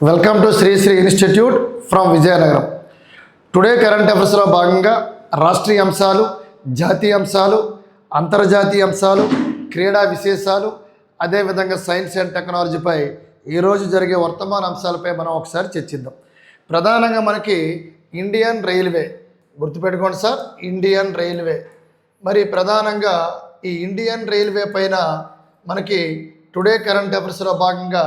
Welcome to Sri Sri institute from Vizianagaram. Today current అఫైర్స్లో భాగంగా రాష్ట్రీయ అంశాలు, జాతీయ అంశాలు, అంతర్జాతీయ అంశాలు, క్రీడా విశేషాలు, అదేవిధంగా సైన్స్ అండ్ టెక్నాలజీపై ఈరోజు జరిగే వర్తమాన అంశాలపై మనం ఒకసారి చర్చిద్దాం. ప్రధానంగా మనకి ఇండియన్ రైల్వే, గుర్తుపెట్టుకోండి సార్, ఇండియన్ రైల్వే. మరి ప్రధానంగా ఈ ఇండియన్ రైల్వే పైన మనకి టుడే కరెంట్ అఫైర్స్లో భాగంగా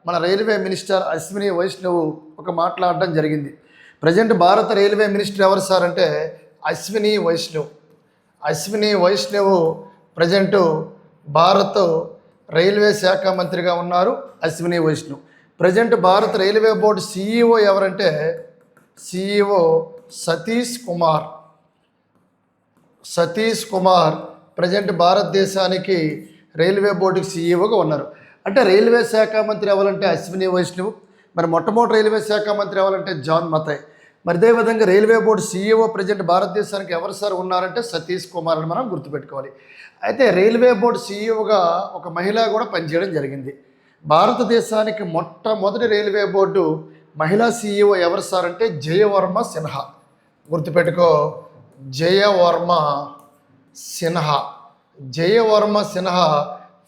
మన రైల్వే మినిస్టర్ అశ్విని వైష్ణవ్ ఒక మాట్లాడడం జరిగింది. ప్రజెంట్ భారత రైల్వే మినిస్టర్ ఎవరు సార్ అంటే అశ్విని వైష్ణవ్. అశ్విని వైష్ణవ్ ప్రజెంట్ భారత రైల్వే శాఖ మంత్రిగా ఉన్నారు. అశ్విని వైష్ణవ్ ప్రజెంట్ భారత రైల్వే బోర్డు సిఈఓ ఎవరంటే సిఈఓ సతీష్ కుమార్ ప్రజెంట్ భారతదేశానికి రైల్వే బోర్డుకి సిఈఓగా ఉన్నారు. అంటే రైల్వే శాఖ మంత్రి ఎవరంటే అశ్విని వైష్ణవ్, మరి మొట్టమొదటి రైల్వే శాఖ మంత్రి ఎవరంటే జాన్ మథాయ్. మరి అదేవిధంగా రైల్వే బోర్డు సిఈఓ ప్రజెంట్ భారతదేశానికి ఎవరు సార్ ఉన్నారంటే సతీష్ కుమార్ అని మనం గుర్తుపెట్టుకోవాలి. అయితే రైల్వే బోర్డు సిఈఓగా ఒక మహిళ కూడా పనిచేయడం జరిగింది. భారతదేశానికి మొట్టమొదటి రైల్వే బోర్డు మహిళా సిఈఓ ఎవరు సార్ అంటే జయవర్మ సిన్హా. గుర్తుపెట్టుకో, Jaya Varma Sinha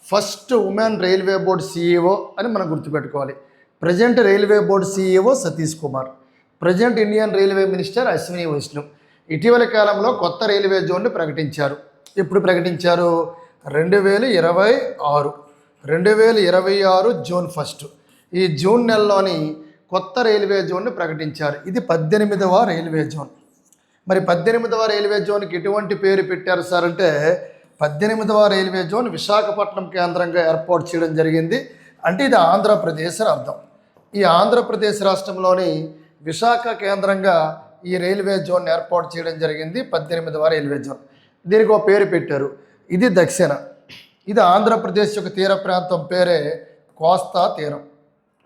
first women railway board CEO అని మనం గుర్తుపెట్టుకోవాలి. Present railway board CEO Satish Kumar, present Indian railway minister Ashwini Vaishnaw. ఇటీవల కాలంలో కొత్త రైల్వే జోన్ను ప్రకటించారు. ఎప్పుడు ప్రకటించారు? 2026 జూన్ 1. ఈ జూన్ నెలలోని కొత్త రైల్వే జోన్ను ప్రకటించారు. ఇది 18వ రైల్వే జోన్. మరి 18వ రైల్వే జోన్కి ఎటువంటి పేరు పెట్టారు సార్ అంటే 18వ రైల్వే జోన్ విశాఖపట్నం కేంద్రంగా ఏర్పాటు చేయడం జరిగింది. అంటే ఇది ఆంధ్రప్రదేశ్ అని అర్థం. ఈ ఆంధ్రప్రదేశ్ రాష్ట్రంలోని విశాఖ కేంద్రంగా ఈ రైల్వే జోన్ ఏర్పాటు చేయడం జరిగింది. 18వ రైల్వే జోన్, దీనికి ఒక పేరు పెట్టారు. ఇది దక్షిణ, ఇది ఆంధ్రప్రదేశ్ యొక్క తీర ప్రాంతం పేరే కోస్తా తీరం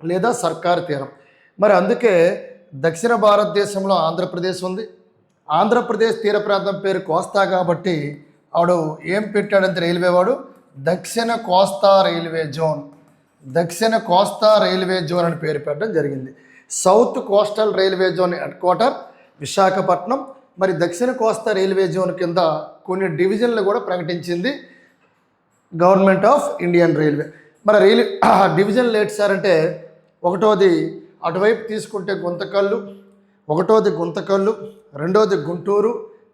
లేదా సర్కార్ తీరం. మరి అందుకే దక్షిణ భారతదేశంలో ఆంధ్రప్రదేశ్ ఉంది. ఆంధ్రప్రదేశ్ తీర ప్రాంతం పేరు కోస్తా కాబట్టి ఆవిడ ఏం పెట్టాడంటే రైల్వే వాడు దక్షిణ కోస్తా రైల్వే జోన్ అని పేరు పెట్టడం జరిగింది. South coastal railway zone head quarter Visakhapatnam. మరి దక్షిణ కోస్తా రైల్వే జోన్ కింద కొన్ని డివిజన్లు కూడా ప్రకటించింది గవర్నమెంట్ ఆఫ్ ఇండియన్ రైల్వే. మరి డివిజన్లు ఏంటి సార్ అంటే ఒకటోది అటువైపు తీసుకుంటే గుంతకల్లు, రెండోది గుంటూరు,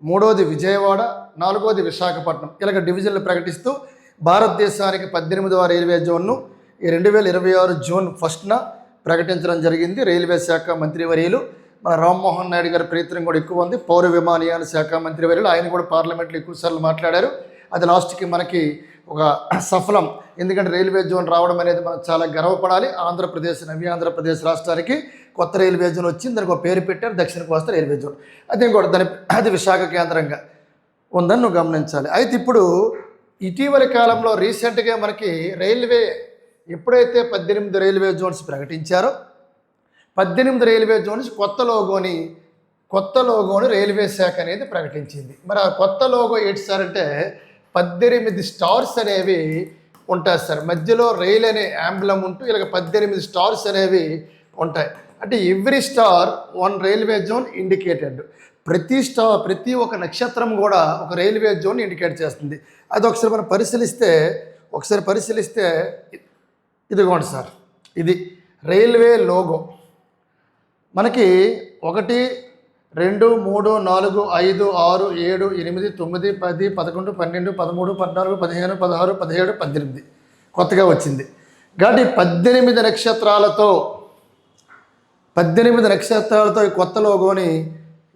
మూడోది విజయవాడ, నాలుగోది విశాఖపట్నం. ఇలాగ డివిజన్లు ప్రకటిస్తూ భారతదేశానికి 18వ రైల్వే జోన్ను ఈ 2026 జూన్ 1న ప్రకటించడం జరిగింది. రైల్వే శాఖ మంత్రివర్యులు మన రామ్మోహన్ నాయుడు గారి ప్రయత్నం కూడా ఎక్కువ ఉంది. పౌర విమానయాన శాఖ మంత్రివర్యులు ఆయన కూడా పార్లమెంట్లో ఎక్కువసార్లు మాట్లాడారు. అది లాస్ట్కి మనకి ఒక సఫలం. ఎందుకంటే రైల్వే జోన్ రావడం అనేది మనం చాలా గర్వపడాలి. నవ్య ఆంధ్రప్రదేశ్ రాష్ట్రానికి కొత్త రైల్వే జోన్ వచ్చింది. దానికి ఒక పేరు పెట్టారు దక్షిణ కోస్తా రైల్వే జోన్. అది కూడా అది విశాఖ కేంద్రంగా ఉందని నువ్వు గమనించాలి. అయితే ఇప్పుడు ఇటీవలి కాలంలో రీసెంట్గా మనకి రైల్వే ఎప్పుడైతే 18 రైల్వే జోన్స్ ప్రకటించారో 18 రైల్వే జోన్స్ కొత్త లోగోని రైల్వే శాఖ అనేది ప్రకటించింది. మరి ఆ కొత్త లోగో ఏంటి సార్ అంటే 18 స్టార్స్ అనేవి ఉంటాయి సార్. మధ్యలో రైల్ అనే యాంబ్లం ఉంటూ ఇలాగ 18 స్టార్స్ అనేవి ఉంటాయి. అంటే every star 1 railway zone indicated. ప్రతి ఒక నక్షత్రం కూడా ఒక రైల్వే జోన్ ఇండికేట్ చేస్తుంది. అది ఒకసారి మనం పరిశీలిస్తే ఇదిగోండి సార్, ఇది రైల్వే లోగో. మనకి 1, 2, 3, 4, 5, 6, 7, 8, 9, 10, 11, 12, 13, 14, 15, 16, 17, 18 కొత్తగా వచ్చింది. కాబట్టి 18 నక్షత్రాలతో ఈ కొత్త లోగోని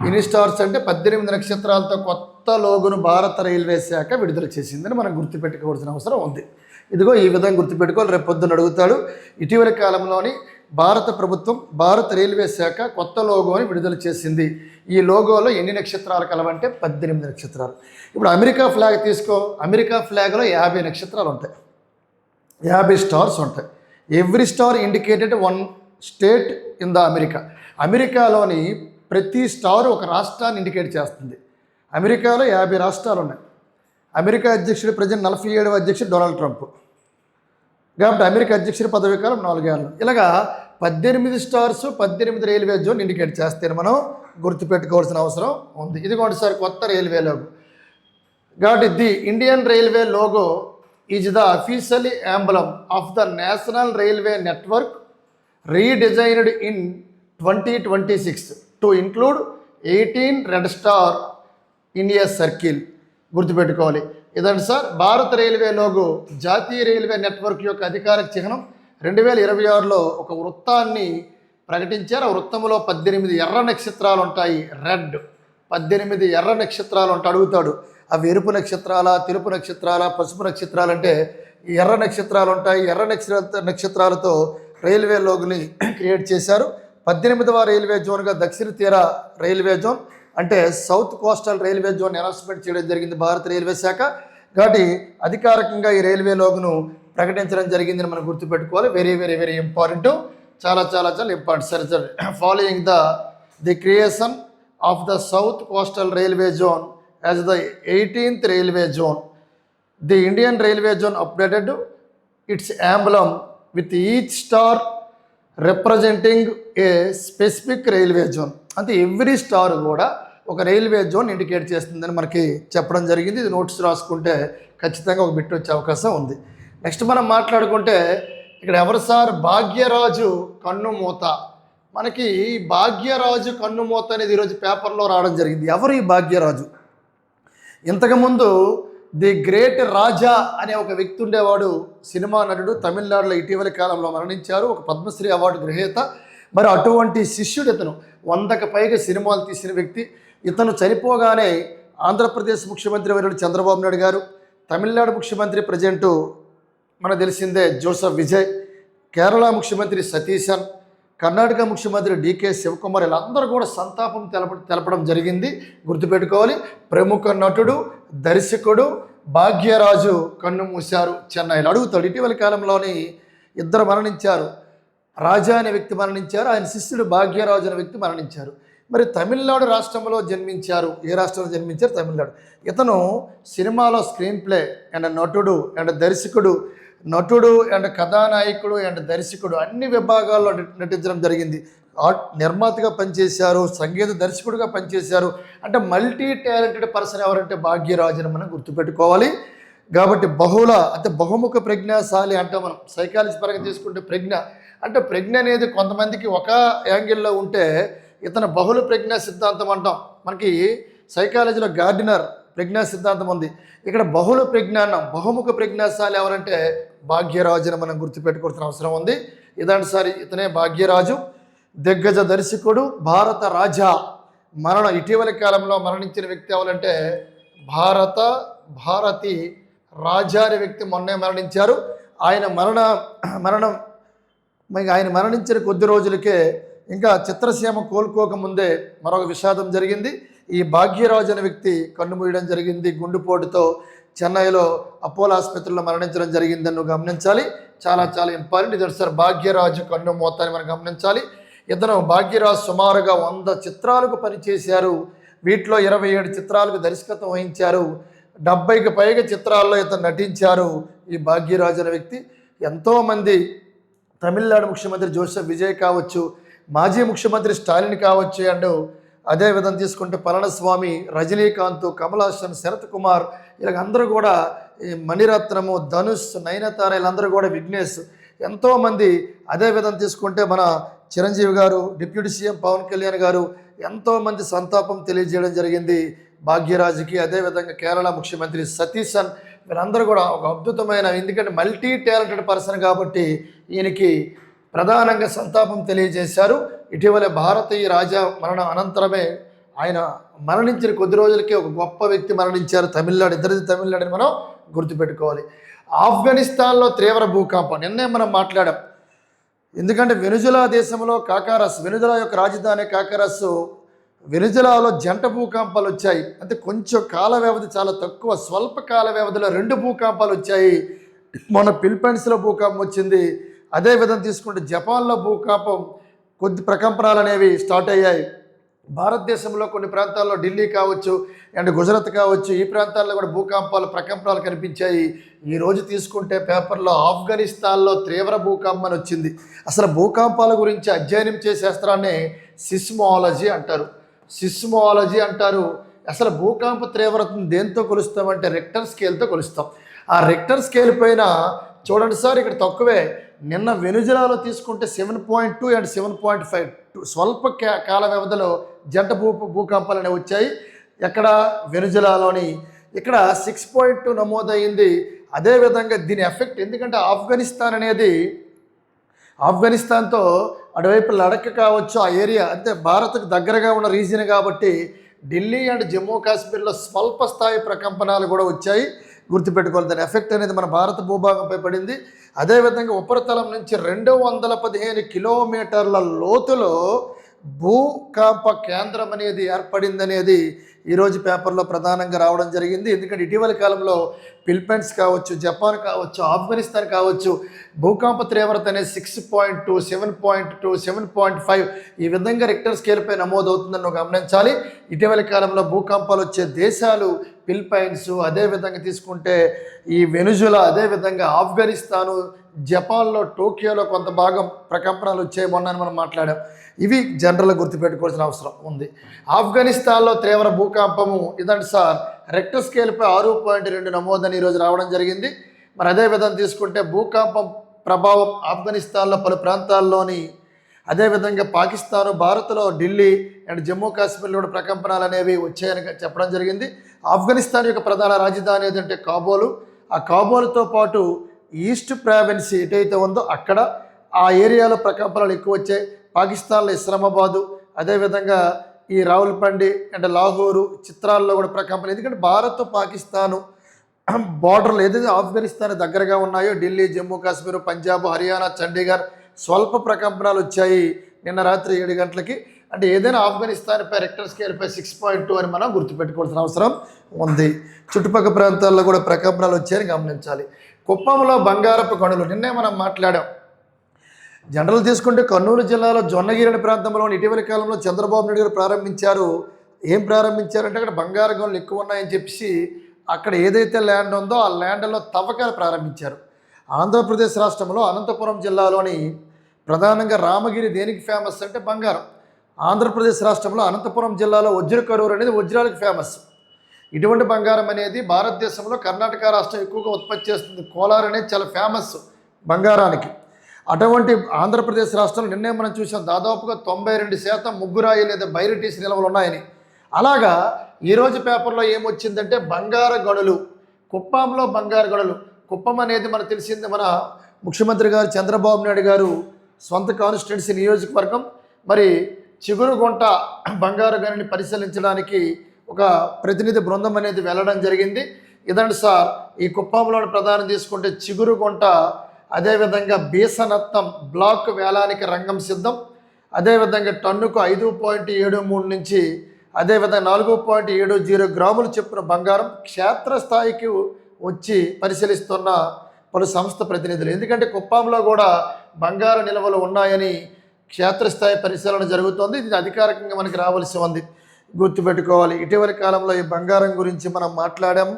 ఎన్ని స్టార్స్ అంటే 18 నక్షత్రాలతో కొత్త లోగోను భారత రైల్వే శాఖ విడుదల చేసిందని మనం గుర్తుపెట్టుకోవాల్సిన అవసరం ఉంది. ఇదిగో ఈ విధంగా గుర్తుపెట్టుకోవాలి. రేపు పొద్దున్న అడుగుతాడు. ఇటీవల కాలంలోని భారత రైల్వే శాఖ కొత్త లోగోని విడుదల చేసింది. ఈ లోగోలో ఎన్ని నక్షత్రాలు కలవంటే 18 నక్షత్రాలు. ఇప్పుడు అమెరికా ఫ్లాగ్ తీసుకో, అమెరికా ఫ్లాగ్లో 50 నక్షత్రాలు ఉంటాయి, 50 స్టార్స్ ఉంటాయి. Every star indicated 1 state in the అమెరికాలోని ప్రతి స్టార్ ఒక రాష్ట్రాన్ని ఇండికేట్ చేస్తుంది. అమెరికాలో 50 రాష్ట్రాలు ఉన్నాయి. అమెరికా అధ్యక్షుడు ప్రజెంట్ 47వ అధ్యక్షుడు డొనాల్డ్ ట్రంప్. కాబట్టి అమెరికా అధ్యక్షుడి పదవీ కాలం 4 ఏళ్ళు. ఇలాగా 18 స్టార్స్ 18 రైల్వే జోన్ ఇండికేట్ చేస్తే మనం గుర్తుపెట్టుకోవాల్సిన అవసరం ఉంది. ఇదిగోండి సార్ కొత్త రైల్వే లోగో. కాబట్టి the Indian railway logo is the official emblem of the national railway network redesigned in 2026 to include 18 red star in a circle. గుర్తుపెట్టుకోవాలి. ఇదండి సార్ భారత రైల్వే లోగో. జాతీయ రైల్వే నెట్వర్క్ యొక్క అధికారిక చిహ్నం 2026లో ఒక వృత్తాన్ని ప్రకటించారు. ఆ వృత్తంలో 18 ఎర్ర నక్షత్రాలు ఉంటాయి. రెడ్ 18 ఎర్ర నక్షత్రాలు ఉంటాయి. అడుగుతాడు అవి ఎరుపు నక్షత్రాల, తెలుపు నక్షత్రాల, పసుపు నక్షత్రాలు అంటే ఎర్ర నక్షత్రాలు ఉంటాయి. ఎర్ర నక్షత్రాలతో రైల్వే లోగోని క్రియేట్ చేశారు. 18వ రైల్వే జోన్గా దక్షిణ తీర రైల్వే జోన్ అంటే south coastal railway zone announcement చేయడం జరిగింది భారత రైల్వే శాఖ. కాబట్టి అధికారికంగా ఈ రైల్వే లోగోను ప్రకటించడం జరిగిందని మనం గుర్తుపెట్టుకోవాలి. Very very very important. చాలా చాలా చాలా ఇంపార్టెంట్. సరే సరే following the creation of the south coastal railway zone as the 18th railway zone, the Indian railway zone updated it's emblem with each star representing A specific railway zone. అంటే every star కూడా ఒక railway zone indicate చేస్తుందని మనకి చెప్పడం జరిగింది. ఇది notes రాసుకుంటే ఖచ్చితంగా ఒక బిట్ వచ్చే అవకాశం ఉంది. నెక్స్ట్ మనం మాట్లాడుకుంటే ఇక్కడ ఎవరు సార్? భాగ్యరాజు కన్నుమూత. మనకి భాగ్యరాజు కన్నుమూత అనేది ఈరోజు పేపర్లో రావడం జరిగింది. ఎవరు ఈ భాగ్యరాజు? ఇంతకుముందు ది గ్రేట్ రాజా అనే ఒక వ్యక్తి ఉండేవాడు. సినిమా నటుడు, తమిళనాడులో ఇటీవలి కాలంలో మరణించారు. ఒక పద్మశ్రీ అవార్డు గ్రహీత. మరి అటువంటి శిష్యుడు ఇతను. 100కు పైగా సినిమాలు తీసిన వ్యక్తి. ఇతను చనిపోగానే ఆంధ్రప్రదేశ్ ముఖ్యమంత్రి వర్యుడు చంద్రబాబు నాయుడు గారు, తమిళనాడు ముఖ్యమంత్రి ప్రజెంటు మనకు తెలిసిందే జోసెఫ్ విజయ్, కేరళ ముఖ్యమంత్రి సతీశన్, కర్ణాటక ముఖ్యమంత్రి డికే శివకుమార్ వీళ్ళందరూ కూడా సంతాపం తెలపడం జరిగింది. గుర్తుపెట్టుకోవాలి. ప్రముఖ నటుడు, దర్శకుడు భాగ్యరాజు కన్ను మూశారు చెన్నైలో. అడుగుతాడు ఇటీవల కాలంలోని ఇద్దరు మరణించారు. రాజా అనే వ్యక్తి మరణించారు. ఆయన శిష్యుడు భాగ్యరాజు అనే వ్యక్తి మరణించారు. మరి తమిళనాడు రాష్ట్రంలో జన్మించారు. ఏ రాష్ట్రంలో జన్మించారు? తమిళనాడు. ఇతను సినిమాలో స్క్రీన్ ప్లే అండ్ నటుడు అండ్ దర్శకుడు, నటుడు అండ్ కథానాయకుడు అండ్ దర్శకుడు అన్ని విభాగాల్లో నటించడం జరిగింది. నిర్మాతగా పనిచేశారు, సంగీత దర్శకుడిగా పనిచేశారు. అంటే మల్టీ టాలెంటెడ్ పర్సన్ ఎవరంటే భాగ్యరాజుని మనం గుర్తుపెట్టుకోవాలి. కాబట్టి బహుముఖ ప్రజ్ఞాశాలి అంటే మనం సైకాలజీ పరంగా తీసుకుంటే ప్రజ్ఞ అంటే ప్రజ్ఞ అనేది కొంతమందికి ఒక యాంగిల్లో ఉంటే ఇతను బహుళ ప్రజ్ఞా సిద్ధాంతం అంటాం. మనకి సైకాలజీలో గార్డినర్ ప్రజ్ఞా సిద్ధాంతం ఉంది. ఇక్కడ బహుళ ప్రజ్ఞానం, బహుముఖ ప్రజ్ఞాశాలి ఎవరంటే భాగ్యరాజుని మనం గుర్తుపెట్టుకోవాల్సిన అవసరం ఉంది. ఇదంటే సార్ ఇతనే భాగ్యరాజు. దిగ్గజ దర్శకుడు, భారత రాజా. ఇటీవలి కాలంలో మరణించిన వ్యక్తి ఎవరంటే భారతి రాజా అనే వ్యక్తి మొన్నే మరణించారు. ఆయన మరణించిన కొద్ది రోజులకే ఇంకా చిత్రసీమ కోలుకోకముందే మరొక విషాదం జరిగింది. ఈ భాగ్యరాజు అనే వ్యక్తి కన్నుమూయడం జరిగింది. గుండెపోటుతో చెన్నైలో అపోలో ఆసుపత్రిలో మరణించడం జరిగిందని నువ్వు గమనించాలి. చాలా చాలా ఇంపార్టెంట్. ఇది సార్ భాగ్యరాజు కన్నుమూత అని మనం గమనించాలి. ఇతను భాగ్యరాజు సుమారుగా 100 చిత్రాలకు పనిచేశారు. వీటిలో 27 చిత్రాలకు దర్శకత్వం వహించారు. 70కి పైగా చిత్రాల్లో ఇతను నటించారు. ఈ భాగ్యరాజు అనే వ్యక్తి ఎంతోమంది తమిళనాడు ముఖ్యమంత్రి జోసెఫ్ విజయ్ కావచ్చు, మాజీ ముఖ్యమంత్రి స్టాలిన్ కావచ్చు, అండ్ అదేవిధంగా తీసుకుంటే పళనిస్వామి, రజనీకాంత్, కమల్ హాసన్, శరత్ కుమార్ వీళ్ళందరూ కూడా మణిరత్నము, ధనుష్, నయనతార వీళ్ళందరూ కూడా విఘ్నేష్ ఎంతోమంది. అదేవిధంగా తీసుకుంటే మన చిరంజీవి గారు, డిప్యూటీ సీఎం పవన్ కళ్యాణ్ గారు ఎంతోమంది సంతాపం తెలియజేయడం జరిగింది భాగ్యరాజుకి. అదేవిధంగా కేరళ ముఖ్యమంత్రి సతీశన్ వీళ్ళందరూ కూడా ఒక అద్భుతమైన, ఎందుకంటే మల్టీ టాలెంటెడ్ పర్సన్ కాబట్టి ఈయనకి ప్రధానంగా సంతాపం తెలియజేశారు. ఇటీవల భారతీయ రాజా మరణం అనంతరమే ఆయన మరణించిన కొద్ది రోజులకే ఒక గొప్ప వ్యక్తి మరణించారు. తమిళనాడు, ఇద్దరిది తమిళనాడుని మనం గుర్తుపెట్టుకోవాలి. ఆఫ్ఘనిస్తాన్లో తీవ్ర భూకంపం నిన్నే మనం మాట్లాడాం. ఎందుకంటే వెనుజులా దేశంలో వెనుజులా యొక్క రాజధాని కాకరస్, వెనుజులాలో జంట భూకంపాలు వచ్చాయి. అంటే కొంచెం కాల వ్యవధి చాలా తక్కువ, స్వల్ప కాల వ్యవధిలో 2 భూకంపాలు వచ్చాయి. మొన్న ఫిలిప్పైన్స్లో భూకంపం వచ్చింది. అదేవిధంగా తీసుకుంటే జపాన్లో భూకంపం, కొద్ది ప్రకంపనలు అనేవి స్టార్ట్ అయ్యాయి. భారతదేశంలో కొన్ని ప్రాంతాల్లో ఢిల్లీ కావచ్చు అండ్ గుజరాత్ కావచ్చు, ఈ ప్రాంతాల్లో కూడా భూకంపాలు ప్రకంపనలు కనిపించాయి. ఈరోజు తీసుకుంటే పేపర్లో ఆఫ్ఘనిస్తాన్లో తీవ్ర భూకంపం వచ్చింది. అసలు భూకంపాల గురించి అధ్యయనం చేసే శాస్త్రాన్ని సిస్మోలజీ అంటారు. సిస్మోలజీ అంటారు. అసలు భూకంప తీవ్రతను దేంతో కొలుస్తామంటే రిక్టర్ స్కేల్తో కొలుస్తాం. ఆ రిక్టర్ స్కేల్ పైన చూడండి సార్, ఇక్కడ తక్కువే. నిన్న వెనుజులాలో తీసుకుంటే 7.2 అండ్ 7.5 స్వల్ప కాల వ్యవధిలో జంట భూకంపాలు అనేవి వచ్చాయి. ఎక్కడ వెనుజులాలోని. ఇక్కడ 6.2 నమోదైంది. అదేవిధంగా దీని ఎఫెక్ట్, ఎందుకంటే ఆఫ్ఘనిస్తాన్తో అటువైపు లడక్ కావచ్చు, ఆ ఏరియా అంటే భారత్కు దగ్గరగా ఉన్న రీజియన్ కాబట్టి ఢిల్లీ అండ్ జమ్మూ కాశ్మీర్లో స్వల్ప స్థాయి ప్రకంపనాలు కూడా వచ్చాయి. గుర్తుపెట్టుకోవాలి, దాని ఎఫెక్ట్ అనేది మన భారత భూభాగంపై పడింది. అదేవిధంగా ఉపరితలం నుంచి 215 కిలోమీటర్ల లోతులో భూకంప కేంద్రం అనేది ఏర్పడిందనేది ఈరోజు పేపర్లో ప్రధానంగా రావడం జరిగింది. ఎందుకంటే ఇటీవల కాలంలో ఫిలిప్పైన్స్ కావచ్చు, జపాన్ కావచ్చు, ఆఫ్ఘనిస్తాన్ కావచ్చు భూకంప తీవ్రత అనేది 6.2, 7.2, 7.5 ఈ విధంగా రిక్టర్ స్కేల్పై నమోదవుతుందని గమనించాలి. ఇటీవల కాలంలో భూకంపాలు వచ్చే దేశాలు ఫిలిప్పైన్స్, అదేవిధంగా తీసుకుంటే ఈ వెనుజులా, అదేవిధంగా ఆఫ్ఘనిస్తాను, జపాన్లో టోక్యోలో కొంత భాగం ప్రకంపనలు వచ్చాయి మొన్న మనం మాట్లాడాం. ఇవి జనరల్గా గుర్తుపెట్టుకోవాల్సిన అవసరం ఉంది. ఆఫ్ఘనిస్తాన్లో తీవ్ర భూకంపము ఇదండి సార్, రెక్టర్ స్కేల్పై 6.2 నమోదని ఈరోజు రావడం జరిగింది. మరి అదేవిధంగా తీసుకుంటే భూకంపం ప్రభావం ఆఫ్ఘనిస్తాన్లో పలు ప్రాంతాల్లోని, అదేవిధంగా పాకిస్తాను, భారత్లో ఢిల్లీ అండ్ జమ్మూ కాశ్మీర్లో కూడా ప్రకంపనలు అనేవి వచ్చాయని చెప్పడం జరిగింది. ఆఫ్ఘనిస్తాన్ యొక్క ప్రధాన రాజధాని ఏదంటే కాబూలు. ఆ కాబూలుతో పాటు ఈస్ట్ ప్రావిన్స్ ఎటైతే ఉందో అక్కడ ఆ ఏరియాలో ప్రకంపనలు ఎక్కువ వచ్చాయి. పాకిస్తాన్లో ఇస్లామాబాదు, అదేవిధంగా ఈ రావుల్పిండి అండ్ లాహోరు, చిత్రాల్లో కూడా ప్రకంపనలు. ఎందుకంటే భారత్ పాకిస్తాను బార్డర్లు ఏదైతే ఆఫ్ఘనిస్తాన్ దగ్గరగా ఉన్నాయో ఢిల్లీ, జమ్మూ కాశ్మీర్, పంజాబ్, హర్యానా, చండీగఢ్ స్వల్ప ప్రకంపనలు వచ్చాయి నిన్న రాత్రి 7 గంటలకి. అంటే ఏదైనా ఆఫ్ఘనిస్తాన్పై రెక్టర్ స్కేల్పై 6.2 అని మనం గుర్తుపెట్టుకోవాల్సిన అవసరం ఉంది. చుట్టుపక్కల ప్రాంతాల్లో కూడా ప్రకంపనలు వచ్చాయని గమనించాలి. కుప్పంలో బంగారపు గనులు నిన్నే మనం మాట్లాడాం. జనరల్ తీసుకుంటే కర్నూలు జిల్లాలో జొన్నగిరి ప్రాంతంలో ఇటీవల కాలంలో చంద్రబాబు నాయుడు గారు ప్రారంభించారు. ఏం ప్రారంభించారంటే అక్కడ బంగారు గనులు ఎక్కువ ఉన్నాయని చెప్పి అక్కడ ఏదైతే ల్యాండ్ ఉందో ఆ ల్యాండ్లో తవ్వకాలు ప్రారంభించారు. ఆంధ్రప్రదేశ్ రాష్ట్రంలో అనంతపురం జిల్లాలోని ప్రధానంగా రామగిరి దేనికి ఫేమస్ అంటే బంగారం. ఆంధ్రప్రదేశ్ రాష్ట్రంలో అనంతపురం జిల్లాలో వజ్ర కరూరు అనేది వజ్రాలకు ఫేమస్. ఇటువంటి బంగారం అనేది భారతదేశంలో కర్ణాటక రాష్ట్రం ఎక్కువగా ఉత్పత్తి చేస్తుంది. కోలార్ అనేది చాలా ఫేమస్ బంగారానికి. అటువంటి ఆంధ్రప్రదేశ్ రాష్ట్రంలో నిన్నే మనం చూసాం దాదాపుగా 92% ముగ్గురాయి లేదా బైరిటీస్ నిల్వలు ఉన్నాయని. అలాగా ఈరోజు పేపర్లో ఏమొచ్చిందంటే బంగారు గనులు, కుప్పంలో బంగారు గనులు. కుప్పం అనేది మనకు తెలిసింది, మన ముఖ్యమంత్రి గారు చంద్రబాబు నాయుడు గారు సొంత కాన్స్టిట్యున్సీ నియోజకవర్గం. మరి చిగురుగుంట బంగారు గనిని పరిశీలించడానికి ఒక ప్రతినిధి బృందం అనేది వెళ్ళడం జరిగింది. ఇదండి సార్, ఈ కుప్పంలోని ప్రధానం తీసుకుంటే చిగురుగుంట, అదేవిధంగా బీసనత్తం బ్లాక్ వేలానికి రంగం సిద్ధం. అదేవిధంగా టన్నుకు 5.73 నుంచి అదేవిధంగా 4.70 గ్రాములు చొప్పున బంగారం క్షేత్రస్థాయికి వచ్చి పరిశీలిస్తున్న పలు సంస్థ ప్రతినిధులు. ఎందుకంటే కుప్పంలో కూడా బంగారు నిల్వలు ఉన్నాయని క్షేత్రస్థాయి పరిశీలన జరుగుతోంది. ఇది అధికారికంగా మనకి రావాల్సి ఉంది, గుర్తుపెట్టుకోవాలి. ఇటీవల కాలంలో ఈ బంగారం గురించి మనం మాట్లాడాము.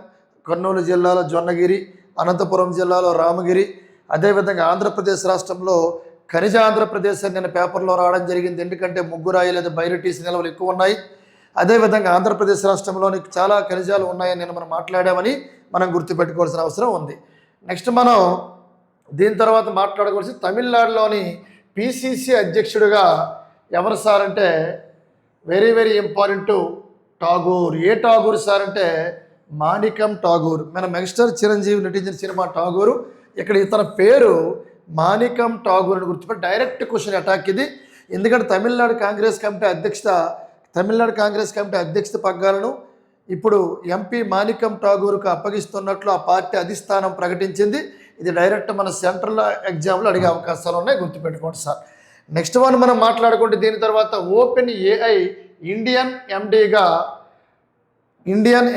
కర్నూలు జిల్లాలో జొన్నగిరి, అనంతపురం జిల్లాలో రామగిరి, అదేవిధంగా ఆంధ్రప్రదేశ్ రాష్ట్రంలో ఖనిజ ఆంధ్రప్రదేశ్ అని నేను పేపర్లో రావడం జరిగింది. ఎందుకంటే ముగ్గురాయి లేదా బైరిటీస్ నిల్వలు ఎక్కువ ఉన్నాయి. అదేవిధంగా ఆంధ్రప్రదేశ్ రాష్ట్రంలోని చాలా ఖనిజాలు ఉన్నాయని నేను మనం మాట్లాడామని మనం గుర్తుపెట్టుకోవాల్సిన అవసరం ఉంది. నెక్స్ట్ మనం దీని తర్వాత మాట్లాడుకోవాల్సి తమిళనాడులోని పిసిసి అధ్యక్షుడిగా ఎవరు సార్ అంటే వెరీ వెరీ ఇంపార్టెంట్ ఠాగూర్. ఏ ఠాగూర్ సార్ అంటే మాణికం ఠాగూర్. మన మెగాస్టార్ చిరంజీవి నటించిన సినిమా ఠాగూరు. ఇక్కడ ఇతని పేరు మాణికం ఠాగూర్ అని గుర్తుపెట్టి డైరెక్ట్ క్వశ్చన్ అటాక్ ఇది. ఎందుకంటే తమిళనాడు కాంగ్రెస్ కమిటీ అధ్యక్షత పగ్గాలను ఇప్పుడు ఎంపీ మాణికం ఠాగూర్కు అప్పగిస్తున్నట్లు ఆ పార్టీ అధిష్టానం ప్రకటించింది. ఇది డైరెక్ట్ మన సెంట్రల్ ఎగ్జామ్లో అడిగే అవకాశాలు ఉన్నాయి, గుర్తుపెట్టుకోండి సార్. నెక్స్ట్ వన్ మనం మాట్లాడుకుంటే దీని తర్వాత ఓపెన్ ఏఐ ఇండియన్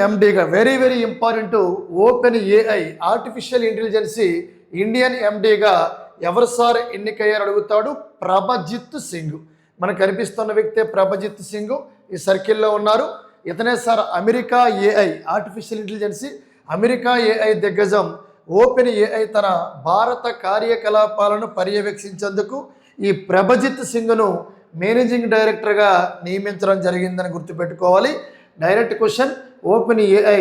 ఎండీగా very very important. OpenAI artificial intelligence Indian ఎండీగా ఎవరు సార్ ఎన్నికయ్యారు అడుగుతాడు. ప్రభజిత్ సింగ్. మనకు కనిపిస్తున్న వ్యక్తే ప్రభజిత్ సింగ్. ఈ సర్కిల్లో ఉన్నారు. ఇతనే sir America AI artificial ఇంటెలిజెన్సీ America AI దిగ్గజం ఓపెన్ ఏఐ తన భారత కార్యకలాపాలను పర్యవేక్షించేందుకు ఈ ప్రభజిత్ సింగ్ను మేనేజింగ్ డైరెక్టర్గా నియమించడం జరిగిందని గుర్తుపెట్టుకోవాలి. Direct question, OpenAI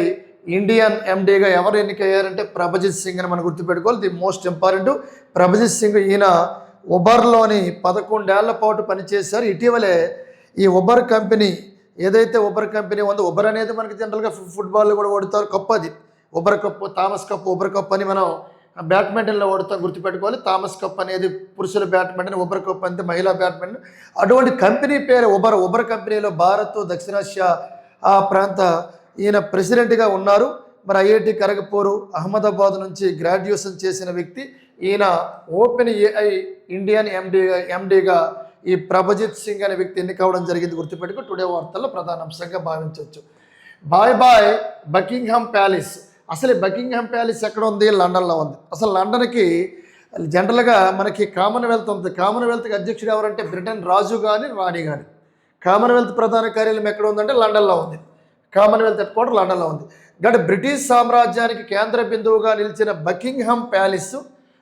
Indian ఎండీగా ఎవరు ఎన్నికయ్యారంటే ప్రభజిత్ సింగ్ అని మనం గుర్తుపెట్టుకోవాలి. The most important Prabhjit Singh. ఈయన ఉబర్లోని 11 ఏళ్ల పాటు పనిచేశారు. ఇటీవలే ఈ ఉబర్ కంపెనీ ఏదైతే ఉబర్ కంపెనీ ఉందో, ఉబర్ అనేది మనకి జనరల్గా ఫుట్బాల్లో కూడా ఓడుతారు కప్పు, అది Uber cup, Thomas cup, Uber cup అని మనం బ్యాడ్మింటన్లో ఓడుతాం గుర్తుపెట్టుకోవాలి. థామస్ కప్ అనేది పురుషుల బ్యాడ్మింటన్, ఉబర్ కప్ అంటే మహిళా బ్యాడ్మింటన్. అటువంటి కంపెనీ పేరు ఉబర్. ఉబర్ కంపెనీలో భారత్, దక్షిణాసియా ఆ ప్రాంత ఈయన ప్రెసిడెంట్గా ఉన్నారు. మరి ఐఐటి ఖరగ్పూర్, అహ్మదాబాద్ నుంచి గ్రాడ్యుయేషన్ చేసిన వ్యక్తి ఈయన. ఓపెన్ ఏఐ ఇండియన్ ఎండీగా ఈ ప్రభజిత్ సింగ్ అనే వ్యక్తి ఎన్నికవడం జరిగింది గుర్తుపెట్టుకో. టుడే వార్తల్లో ప్రధాన అంశంగా భావించవచ్చు. Bye bye Buckingham palace. అసలు బకింగ్హామ్ ప్యాలెస్ ఎక్కడ ఉంది? లండన్లో ఉంది. అసలు లండన్కి జనరల్గా మనకి కామన్వెల్త్ ఉంది. కామన్వెల్త్కి అధ్యక్షుడు ఎవరంటే బ్రిటన్ రాజు కానీ రాణి కానీ. కామన్వెల్త్ ప్రధాన కార్యాలయం ఎక్కడ ఉందంటే లండన్లో ఉంది. కామన్వెల్త్ హెడ్ క్వార్టర్ లండన్లో ఉంది. గత బ్రిటిష్ సామ్రాజ్యానికి కేంద్ర బిందువుగా నిలిచిన బకింగ్హామ్ ప్యాలెస్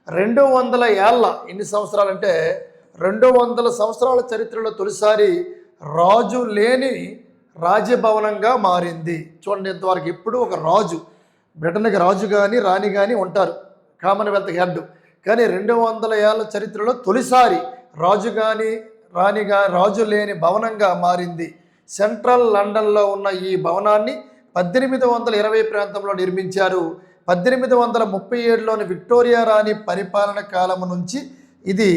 200 ఏళ్ళ, ఎన్ని సంవత్సరాలంటే 200 సంవత్సరాల చరిత్రలో తొలిసారి రాజు లేని రాజభవనంగా మారింది. చూడండి, ఇంతవరకు ఎప్పుడు ఒక రాజు, బ్రిటన్కి రాజు కానీ రాణి కానీ ఉంటారు, కామన్వెల్త్ హెడ్. కానీ 200 ఏళ్ళ చరిత్రలో తొలిసారి రాజు కానీ రాణి కానీ రాజు లేని భవనంగా మారింది. సెంట్రల్ లండన్లో ఉన్న ఈ భవనాన్ని 1820 ప్రాంతంలో నిర్మించారు. 1837లోని విక్టోరియా రాణి పరిపాలన కాలం నుంచి ఇది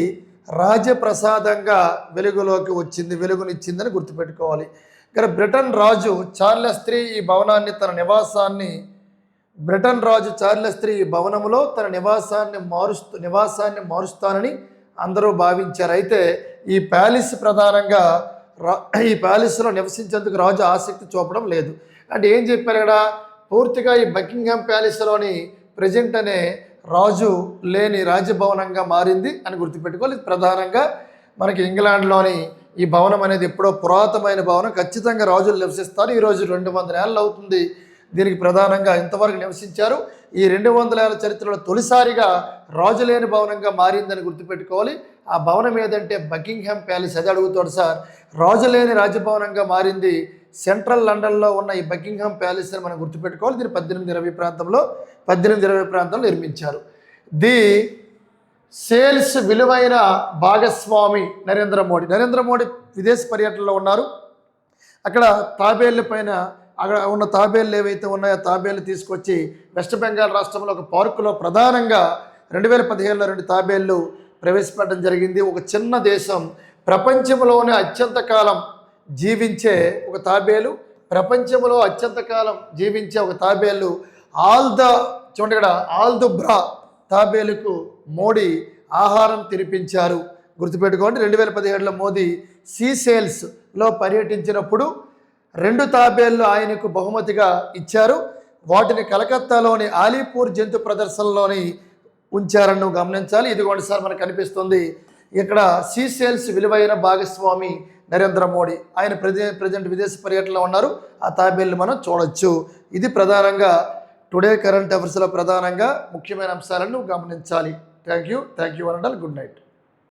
రాజప్రసాదంగా వెలుగునిచ్చిందని గుర్తుపెట్టుకోవాలి. ఇక్కడ బ్రిటన్ రాజు చార్లెస్ III ఈ భవనాన్ని తన నివాసాన్ని ఈ భవనంలో తన నివాసాన్ని మారుస్తానని అందరూ భావించారు. అయితే ఈ ప్యాలెస్ ప్రధానంగా ఈ ప్యాలెస్లో నివసించేందుకు రాజు ఆసక్తి చూపడం లేదు. అంటే ఏం చెప్పారు ఇక్కడ? పూర్తిగా ఈ బకింగ్హామ్ ప్యాలెస్లోని ప్రెజెంట్ అనే రాజు లేని రాజభవనంగా మారింది అని గుర్తుపెట్టుకోవాలి. ప్రధానంగా మనకి ఇంగ్లాండ్లోని ఈ భవనం అనేది ఎప్పుడో పురాతనమైన భవనం, ఖచ్చితంగా రాజులు నివసిస్తారు. ఈరోజు 200 ఏళ్ళు అవుతుంది దీనికి ప్రధానంగా ఇంతవరకు నివసించారు. ఈ 200 ఏళ్ళ చరిత్రలో తొలిసారిగా రాజు లేని భవనంగా మారిందని గుర్తుపెట్టుకోవాలి. ఆ భవనం ఏదంటే బకింగ్హామ్ ప్యాలెస్. అది అడుగుతాడు సార్. రాజు లేని రాజభవనంగా మారింది సెంట్రల్ లండన్లో ఉన్న ఈ బకింగ్హామ్ ప్యాలెస్ అని మనం గుర్తుపెట్టుకోవాలి. దీన్ని 1820 ప్రాంతంలో నిర్మించారు. ది సేల్స్ విలువైన భాగస్వామి నరేంద్ర మోడీ విదేశ పర్యటనలో ఉన్నారు. అక్కడ తాబేళ్ళ పైన అక్కడ ఉన్న తాబేళ్ళు ఏవైతే ఉన్నాయో తాబేళ్ళు తీసుకొచ్చి వెస్ట్ బెంగాల్ రాష్ట్రంలో ఒక పార్కులో ప్రధానంగా 2015లో 2 తాబేళ్ళు ప్రవేశపెట్టడం జరిగింది. ఒక చిన్న దేశం ప్రపంచంలోనే అత్యంత కాలం జీవించే ఒక తాబేలు, ప్రపంచంలో అత్యంత కాలం జీవించే ఒక తాబేలు ఆల్ ద బ్రా తాబేలుకు మోడీ ఆహారం తినిపించారు. గుర్తుపెట్టుకోండి, 2017లో మోదీ సీషెల్స్లో పర్యటించినప్పుడు 2 తాబేళ్ళు ఆయనకు బహుమతిగా ఇచ్చారు. వాటిని కలకత్తాలోని ఆలీపూర్ జంతు ప్రదర్శనలోని ఉంచారని గమనించాలి. ఇదిగోండి సార్ మనకు కనిపిస్తుంది ఇక్కడ సీషెల్స్ విలువైన భాగస్వామి నరేంద్ర మోడీ. ఆయన ప్రజెంట్ విదేశ పర్యటనలో ఉన్నారు. ఆ తాబేళ్ళు మనం చూడొచ్చు. ఇది ప్రధానంగా టుడే కరెంట్ అఫైర్స్లో ప్రధానంగా ముఖ్యమైన అంశాలను గమనించాలి. థ్యాంక్ యూ అనండి. Good night.